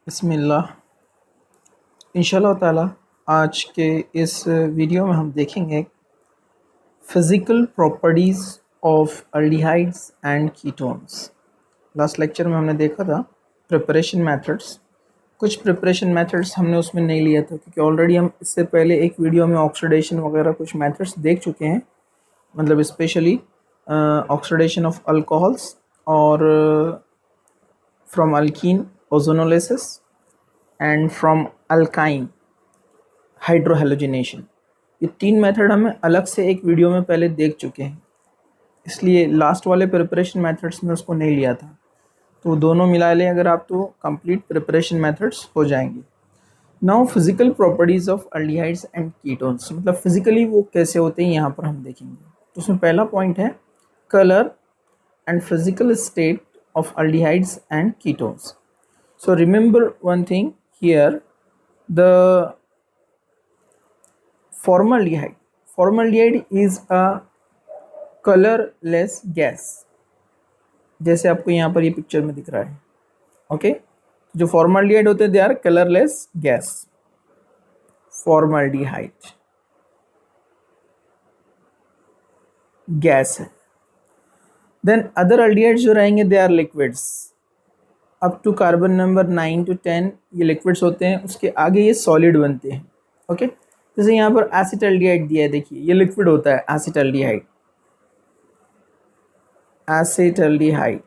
बिस्मिल्लाह। इंशाल्लाह ताला आज के इस वीडियो में हम देखेंगे physical properties of aldehydes and ketones. Last lecture में हमने देखा था प्रिपरेशन मेथड्स। कुछ प्रिपरेशन मेथड्स हमने उसमें नहीं लिया था क्योंकि ऑलरेडी हम इससे पहले एक वीडियो में ऑक्सीडेशन वगैरह कुछ मेथड्स देख चुके हैं, मतलब स्पेशली ऑक्सीडेशन ऑफ अल्कोहल्स और from alkyne ozonolysis and from alkyne hydrohalogenation. ये तीन मेथड हमें अलग से एक वीडियो में पहले देख चुके हैं, इसलिए लास्ट वाले प्रिपरेशन मेथड्स में उसको नहीं लिया था। तो दोनों मिला लें अगर आप तो कंप्लीट प्रिपरेशन मेथड्स हो जाएंगे। Now physical properties of aldehydes and ketones, मतलब फिजिकली वो कैसे होते हैं यहाँ पर हम देखेंगे। तो उसमें पहला पॉइंट है colour and physical state of aldehydes and ketones. So remember one thing here, the formaldehyde is a colorless gas, जैसे आपको यहाँ पर ये पिक्चर में दिख रहा है। ओके, जो फॉर्मल्डिहाइड होते हैं they are colourless gas, formaldehyde gas है। देन अदर अल्डिहाइड्स जो रहेंगे they are liquids, up to carbon number 9 to 10 ये लिक्विड्स होते हैं, उसके आगे ये सॉलिड बनते हैं। ओके, जैसे यहाँ पर एसिटल्डिहाइड दिया है, देखिए ये लिक्विड होता है एसिटल्डिहाइड, एसिटल्डिहाइड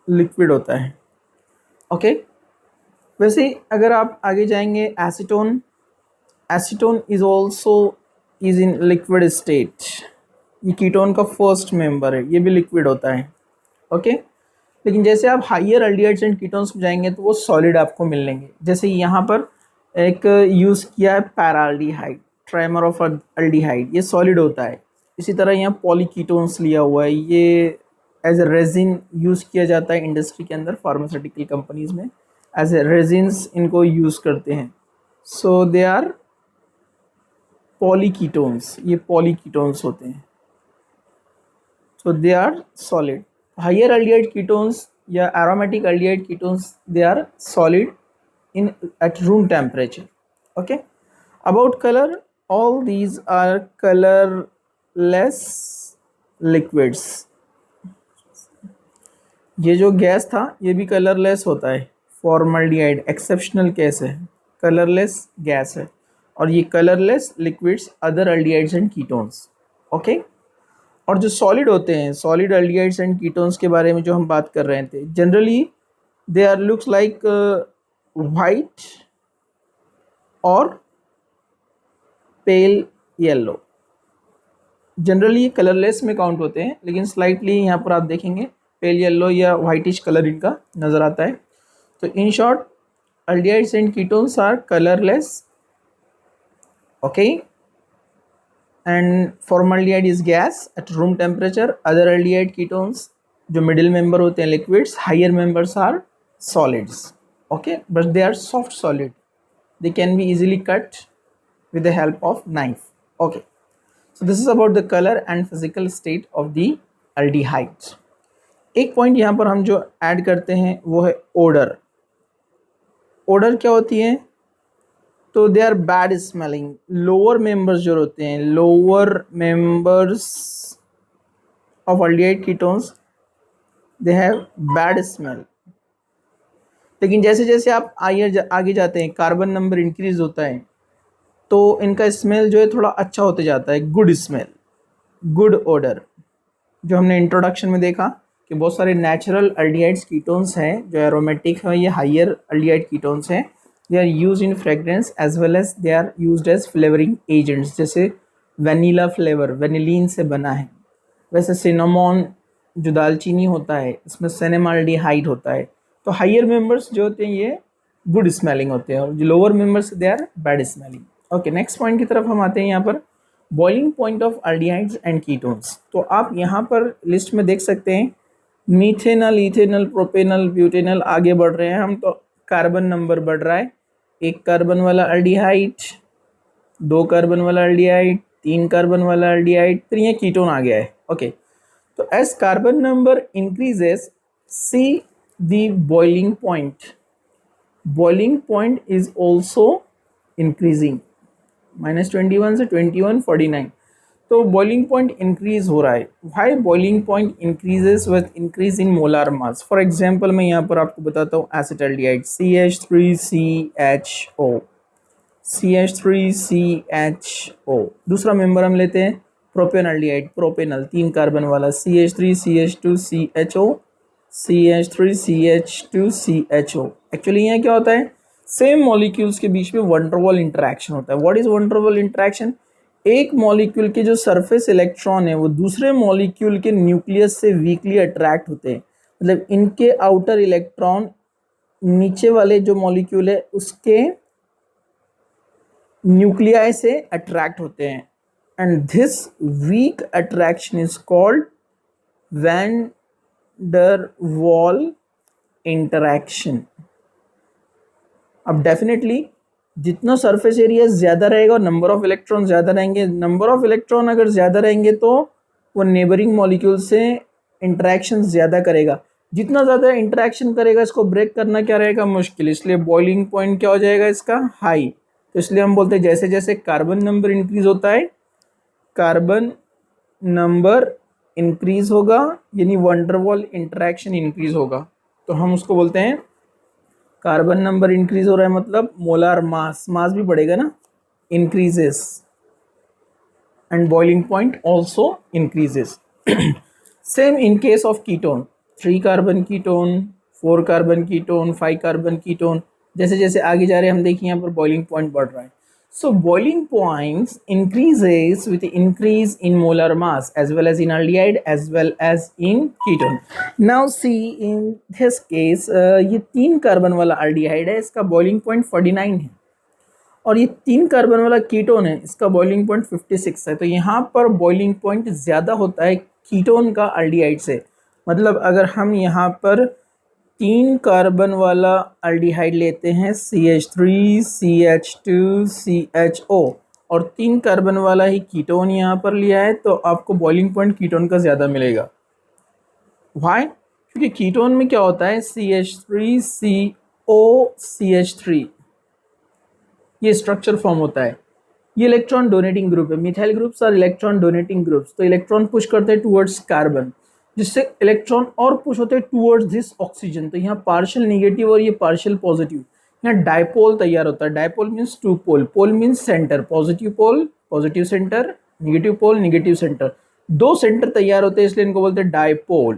लिक्विड होता है। ओके, वैसे अगर आप आगे जाएंगे acetone, acetone is also is in liquid state, ये कीटोन का फर्स्ट मेंबर है, ये भी लिक्विड होता है। ओके, लेकिन जैसे आप हाइयर अल्डिहाइड्स एंड कीटोन्स में जाएंगे तो वो सॉलिड आपको मिलेंगे। जैसे यहाँ पर एक यूज़ किया है पैराल्डिहाइड, ट्राइमर ऑफ अल्डिहाइड, ये सॉलिड होता है। इसी तरह यहाँ पॉलीकीटोन्स लिया हुआ है, ये एज ए रेजिन यूज़ किया जाता है इंडस्ट्री के अंदर, फार्मास्यूटिकल कंपनीज में एज ए रेजिन्स इनको यूज़ करते हैं। सो दे आर पॉलीकीटोन्स, ये पॉलीकीटोन्स होते हैं, so they are solid. Higher aldehyde ketones या aromatic aldehyde ketones, they are solid in at room temperature. Okay, about color, all these are colorless liquids. ये जो gas था ये भी कलरलेस होता है, फॉर्मल्डिहाइड एक्सेप्शनल केस है, कलरलेस गैस है। और ये colourless liquids other aldehydes and ketones. Okay, और जो सॉलिड होते हैं, सॉलिड अल्डिहाइड्स एंड कीटोन्स के बारे में जो हम बात कर रहे थे, generally they are looks like white और पेल येलो। जनरली कलरलेस में काउंट होते हैं, लेकिन स्लाइटली यहाँ पर आप देखेंगे पेल येलो या वाइटिश कलर इनका नज़र आता है। तो in short aldehydes and ketones are colourless. Okay, and formaldehyde is gas at room temperature, other aldehyde ketones जो मिडिल मेंबर होते हैं liquids, higher members are solids. Okay, but they are soft solid, they can be easily cut with the help of knife. Okay, so this is about the colour and physical state of the aldehydes. एक point यहाँ पर हम जो add करते हैं वो है order. Order क्या होती है? तो they are bad smelling. Lower members जो होते हैं, lower members of aldehyde ketones, they have bad smell. लेकिन जैसे जैसे आप आगे जाते हैं, कार्बन नंबर इंक्रीज होता है, तो इनका स्मेल जो है थोड़ा अच्छा होते जाता है, गुड स्मेल, गुड ओडर। जो हमने इंट्रोडक्शन में देखा कि बहुत सारे नेचुरल अल्डिहाइड्स कीटोन्स हैं जो एरोमेटिक हैं, ये हाइयर अल्डिहाइड कीटोन्स हैं। They are used in fragrance as well as they are used as flavoring agents, जैसे वनीला फ्लेवर वेनिलीन से बना है, वैसे सिनेमॉन जो दालचीनी होता है इसमें सिनेमाल्डिहाइड होता है। तो हाइयर मेंबर्स जो होते हैं ये गुड स्मेलिंग होते हैं और जो lower members they are bad smelling. Okay, next point की तरफ हम आते हैं। यहाँ पर boiling point of aldehydes and ketones. तो आप यहाँ पर लिस्ट में देख सकते हैं मीथेनल, इथेनल, प्रोपेनल, ब्यूटेनल, आगे बढ़ रहे हैं हम तो कार्बन नंबर बढ़ रहा है। एक कार्बन वाला अल्डिहाइड, दो कार्बन वाला अल्डिहाइड, तीन कार्बन वाला अल्डिहाइड, फिर ये कीटोन आ गया है। ओके, तो as carbon number increases, see the boiling point. Boiling point is also increasing, -21 से 21 49, तो बॉइलिंग पॉइंट इंक्रीज हो रहा है। Why boiling point increases with increase in molar mass. For example मैं यहाँ पर आपको बताता हूँ एसिटाल्डिहाइड CH3CHO, CH3CHO। दूसरा मेंबर हम लेते हैं प्रोपेनल्डिहाइड, प्रोपेनल 3 कार्बन वाला CH3CH2CHO, CH3CH2CHO। एक्चुअली यहाँ क्या होता है, सेम मॉलिक्यूल्स के बीच में वंडरवॉल इंटरेक्शन होता है। What is van der Waals interaction? एक मॉलिक्यूल के जो सरफेस इलेक्ट्रॉन है वो दूसरे मॉलिक्यूल के न्यूक्लियस से वीकली अट्रैक्ट होते हैं, मतलब इनके आउटर इलेक्ट्रॉन नीचे वाले जो मॉलिक्यूल है उसके न्यूक्लियाई से अट्रैक्ट होते हैं, and this weak attraction is called van der Waals interaction. अब डेफिनेटली जितना सरफेस एरिया ज़्यादा रहेगा और नंबर ऑफ इलेक्ट्रॉन ज़्यादा रहेंगे, नंबर ऑफ इलेक्ट्रॉन अगर ज़्यादा रहेंगे तो वो नेबरिंग मॉलिक्यूल से इंटरेक्शन ज़्यादा करेगा। जितना ज़्यादा इंटरेक्शन करेगा इसको ब्रेक करना क्या रहेगा, मुश्किल। इसलिए बॉइलिंग पॉइंट क्या हो जाएगा इसका, हाई। तो इसलिए हम बोलते हैं जैसे जैसे कार्बन नंबर इंक्रीज होता है, कार्बन नंबर इंक्रीज होगा यानी वंडरवॉल इंटरेक्शन इंक्रीज होगा, तो हम उसको बोलते हैं कार्बन नंबर इंक्रीज हो रहा है मतलब मोलार मास, मास भी बढ़ेगा ना, increases, and boiling point also increases. Same in case of ketone, 3 carbon ketone, 4 carbon ketone, 5 carbon ketone, जैसे जैसे आगे जा रहे हैं हम देखिए यहाँ पर बॉइलिंग पॉइंट बढ़ रहा है। So boiling points increases with increase in molar mass as well as in aldehyde as well as in ketone. Now see in this case ये 3 कार्बन वाला aldehyde है, इसका boiling point 49 है, और ये 3 कार्बन वाला कीटोन है, इसका बॉइलिंग पॉइंट 56 है। तो यहाँ पर बॉइलिंग पॉइंट ज़्यादा होता है कीटोन का अल्डिहाइड से। मतलब अगर हम यहाँ पर 3 कार्बन वाला अल्डिहाइड लेते हैं CH3CH2CHO और 3 कार्बन वाला ही कीटोन यहाँ पर लिया है, तो आपको बॉइलिंग पॉइंट कीटोन का ज़्यादा मिलेगा। वाई? क्योंकि कीटोन में क्या होता है, CH3COCH3 ये स्ट्रक्चर फॉर्म होता है। ये इलेक्ट्रॉन डोनेटिंग ग्रुप है, मिथाइल ग्रुप्स और इलेक्ट्रॉन डोनेटिंग ग्रुप्स, तो इलेक्ट्रॉन पुश करते हैं टुवर्ड्स कार्बन, जिससे इलेक्ट्रॉन और पुश होते हैं टुवर्ड्स दिस ऑक्सीजन। तो यहाँ पार्शियल नेगेटिव और ये पार्शियल पॉजिटिव, यहाँ डायपोल तैयार होता है। Dipole means 2 pole, pole means centre, positive pole positive centre, negative pole negative centre, 2 centre तैयार होते हैं, इसलिए इनको बोलते हैं डायपोल।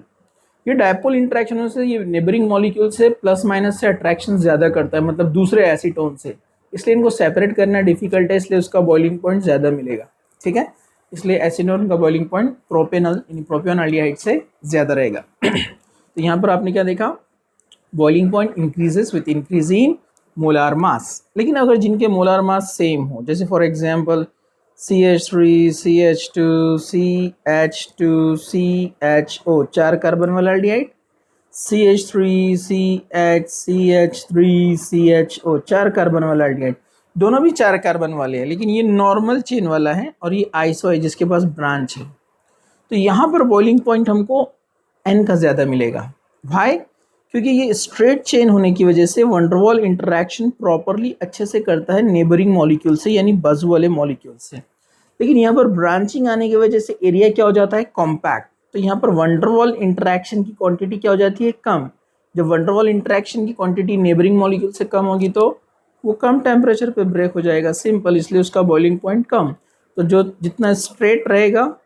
ये डायपोल इंट्रैक्शन से ये नेबरिंग मॉलिक्यूल से प्लस माइनस से अट्रैक्शन ज़्यादा करता है, मतलब दूसरे एसीटोन से, इसलिए इनको सेपरेट करना डिफिकल्ट है, इसलिए उसका बॉइलिंग पॉइंट ज़्यादा मिलेगा। ठीक है, इसलिए एसीटोन का बॉइलिंग पॉइंट प्रोपेनल यानी प्रोपियोनल्डिहाइड से ज़्यादा रहेगा। तो यहाँ पर आपने क्या देखा, boiling point increases with increase in molar mass. लेकिन अगर जिनके मोलार मास सेम हो, जैसे for example CH3 CH2 CH2 CHO 4 carbon वाला aldehyde, CH3 CH CH3 CHO 4 carbon वाला अल्डिहाइड, दोनों भी 4 कार्बन वाले हैं, लेकिन ये नॉर्मल चेन वाला है और ये आइसो है जिसके पास ब्रांच है। तो यहाँ पर बॉइलिंग पॉइंट हमको N का ज़्यादा मिलेगा। भाई क्योंकि ये स्ट्रेट चेन होने की वजह से वंडरवॉल इंटरेक्शन प्रॉपरली अच्छे से करता है नेबरिंग मॉलिक्यूल से, यानी बज वाले मॉलिक्यूल से। लेकिन यहाँ पर ब्रांचिंग आने की वजह से एरिया क्या हो जाता है, कॉम्पैक्ट। तो यहाँ पर वंडरवॉल इंटरेक्शन की क्वांटिटी क्या हो जाती है, कम। जब वंडरवॉल इंटरेक्शन की क्वांटिटी नेबरिंग मॉलिक्यूल से कम होगी तो वो कम टेम्परेचर पे ब्रेक हो जाएगा, सिंपल, इसलिए उसका बॉइलिंग पॉइंट कम। तो जो जितना स्ट्रेट रहेगा,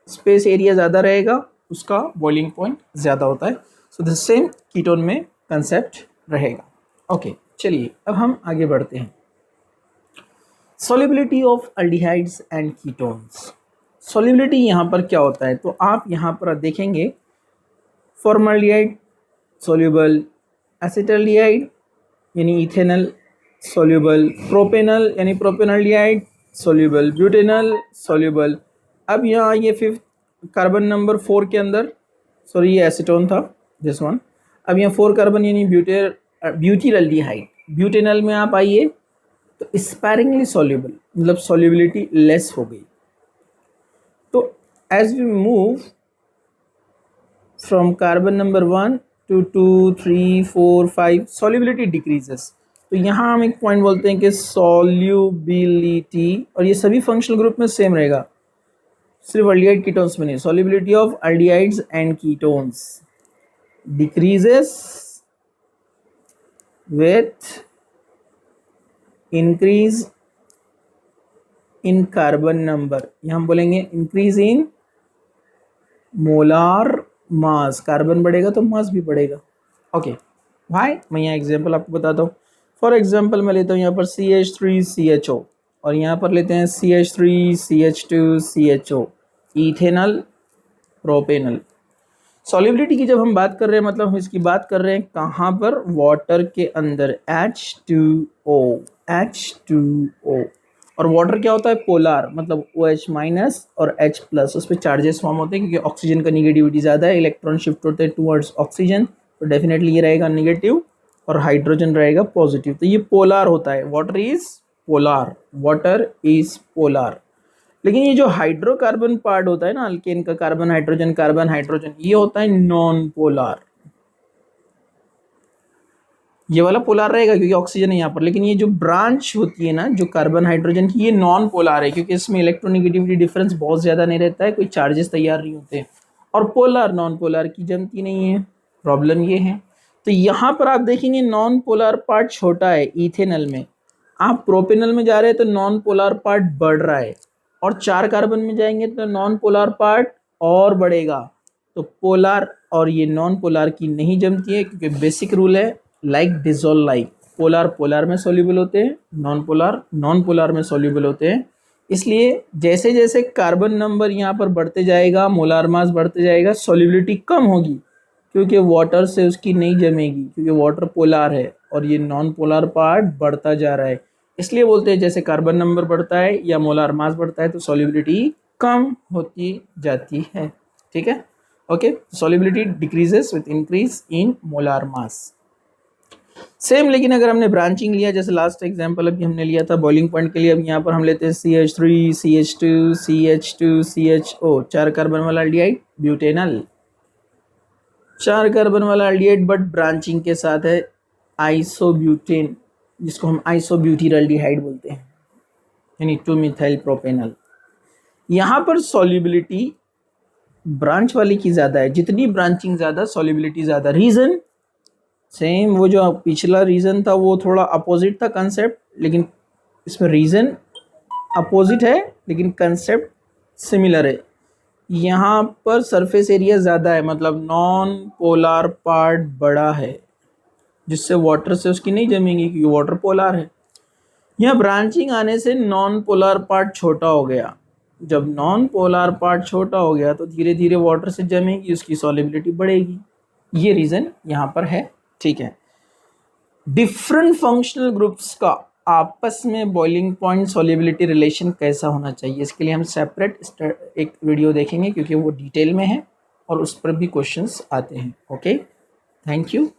स्पेस एरिया ज़्यादा रहेगा, उसका बॉइलिंग पॉइंट ज़्यादा होता है। सो द सेम कीटोन में कंसेप्ट रहेगा। ओके, चलिए अब हम आगे बढ़ते हैं। Solubility of aldehydes and ketones. Solubility यहाँ पर क्या होता है, तो आप यहाँ पर देखेंगे फॉर्मल्डिहाइड सॉल्युबल, एसिटल्डिहाइड यानी इथेनल सॉल्युबल, प्रोपेनल यानी प्रोपेनल्डिहाइड सॉल्युबल, ब्यूटेनल सॉल्युबल। अब यहाँ ये 5th कार्बन नंबर 4 के अंदर, सॉरी ये एसीटोन था दिस वन। अब यहाँ 4 कार्बन यानी ब्यूटिलल्डिहाइड, ब्यूटेनल में आप आइए तो स्पैरिंगली सॉल्युबल, मतलब सॉल्युबिलिटी लेस हो गई। तो as we move from carbon number 1 to 2, 3, 4, 5 solubility decreases। तो यहाँ हम एक पॉइंट बोलते हैं कि solubility, और ये सभी फंक्शनल ग्रुप में सेम रहेगा, सिर्फ अल्डिहाइड कीटोन्स में नहीं। solubility of aldehydes and ketones decreases with increase in carbon number। यहाँ हम बोलेंगे increase in molar mass, carbon बढ़ेगा तो मास भी बढ़ेगा। ओके भाई, मैं यहाँ एग्जांपल आपको बताता हूँ। फॉर एग्जांपल मैं लेता हूँ यहाँ पर CH3CHO, और यहाँ पर लेते हैं CH3CH2CHO, इथेनल प्रोपेनल। सॉल्युबिलिटी की जब हम बात कर रहे हैं, मतलब हम इसकी बात कर रहे हैं कहाँ पर, वाटर के अंदर, H2O। और वाटर क्या होता है, पोलार, मतलब OH माइनस और H प्लस, उस पर चार्जेस फॉर्म होते हैं क्योंकि ऑक्सीजन का निगेटिविटी ज़्यादा है, इलेक्ट्रॉन शिफ्ट होते हैं टुवर्ड्स ऑक्सीजन, तो डेफिनेटली ये रहेगा नेगेटिव और हाइड्रोजन रहेगा पॉजिटिव। तो ये पोलार होता है, water is polar, water is polar. लेकिन ये जो हाइड्रोकार्बन पार्ट होता है ना, अल्केन का, कार्बन हाइड्रोजन, ये होता है नॉन पोलार। ये वाला पोलार रहेगा क्योंकि ऑक्सीजन है यहाँ पर, लेकिन ये जो ब्रांच होती है ना, जो कार्बन हाइड्रोजन की, ये नॉन पोलार है क्योंकि इसमें इलेक्ट्रोनेगेटिविटी डिफरेंस बहुत ज़्यादा नहीं रहता है, कोई चार्जेस तैयार नहीं होते। और पोलार नॉन पोलार की जमती नहीं है, प्रॉब्लम ये है। तो यहाँ पर आप देखेंगे नॉन पोलार पार्ट छोटा है इथेनल में, आप प्रोपेनल में जा रहे हैं तो नॉन पोलार पार्ट बढ़ रहा है, और 4 कार्बन में जाएंगे तो नॉन पोलार पार्ट और बढ़ेगा। तो पोलार और ये नॉन पोलार की नहीं जमती है क्योंकि बेसिक रूल है like dissolve like, polar polar में सॉल्युबल होते हैं, नॉन पोलार में सॉल्युबल होते हैं। इसलिए जैसे जैसे कार्बन नंबर यहाँ पर बढ़ते जाएगा, मोलार मास बढ़ते जाएगा, सॉल्युबिलिटी कम होगी क्योंकि वाटर से उसकी नहीं जमेगी, क्योंकि वाटर पोलार है और ये नॉन पोलार पार्ट बढ़ता जा रहा है। इसलिए बोलते हैं जैसे कार्बन नंबर बढ़ता है या मोलार मास बढ़ता है तो सॉल्युबिलिटी कम होती जाती है। ठीक है, okay. Solubility decreases with increase in molar mass. Same, लेकिन अगर हमने ब्रांचिंग लिया, जैसे लास्ट एग्जांपल अभी हमने लिया था बॉइलिंग पॉइंट के लिए, अब यहाँ पर हम लेते हैं CH3 CH2 CH2 CHO, 4 carbon वाला एल्डिहाइड, ब्यूटेनल, 4 कार्बन वाला एल्डिहाइड बट ब्रांचिंग के साथ है आइसोब्यूटेन, जिसको हम आइसोब्यूटिरल्डिहाइड बोलते हैं, यानी 2 मिथाइल प्रोपेनल। यहाँ पर सॉल्युबिलिटी ब्रांच वाली की ज़्यादा है, जितनी ब्रांचिंग ज़्यादा सॉल्युबिलिटी ज़्यादा। रीज़न सेम, वो जो पिछला रीज़न था वो थोड़ा अपोजिट था कंसेप्ट, लेकिन इसमें रीज़न अपोजिट है लेकिन कंसेप्ट सिमिलर है। यहाँ पर सरफेस एरिया ज़्यादा है, मतलब नॉन पोलार पार्ट बड़ा है, जिससे वाटर से उसकी नहीं जमेंगी क्योंकि वाटर पोलार है। यहाँ ब्रांचिंग आने से नॉन पोलार पार्ट छोटा हो गया, जब नॉन पोलार पार्ट छोटा हो गया तो धीरे धीरे वाटर से जमेगी, उसकी सॉल्युबिलिटी बढ़ेगी। ये रीज़न यहाँ पर है। ठीक है, डिफरेंट फंक्शनल ग्रुप्स का आपस में बॉइलिंग पॉइंट सॉल्युबिलिटी रिलेशन कैसा होना चाहिए, इसके लिए हम सेपरेट एक वीडियो देखेंगे क्योंकि वो डिटेल में है और उस पर भी क्वेश्चंस आते हैं। Okay, thank you.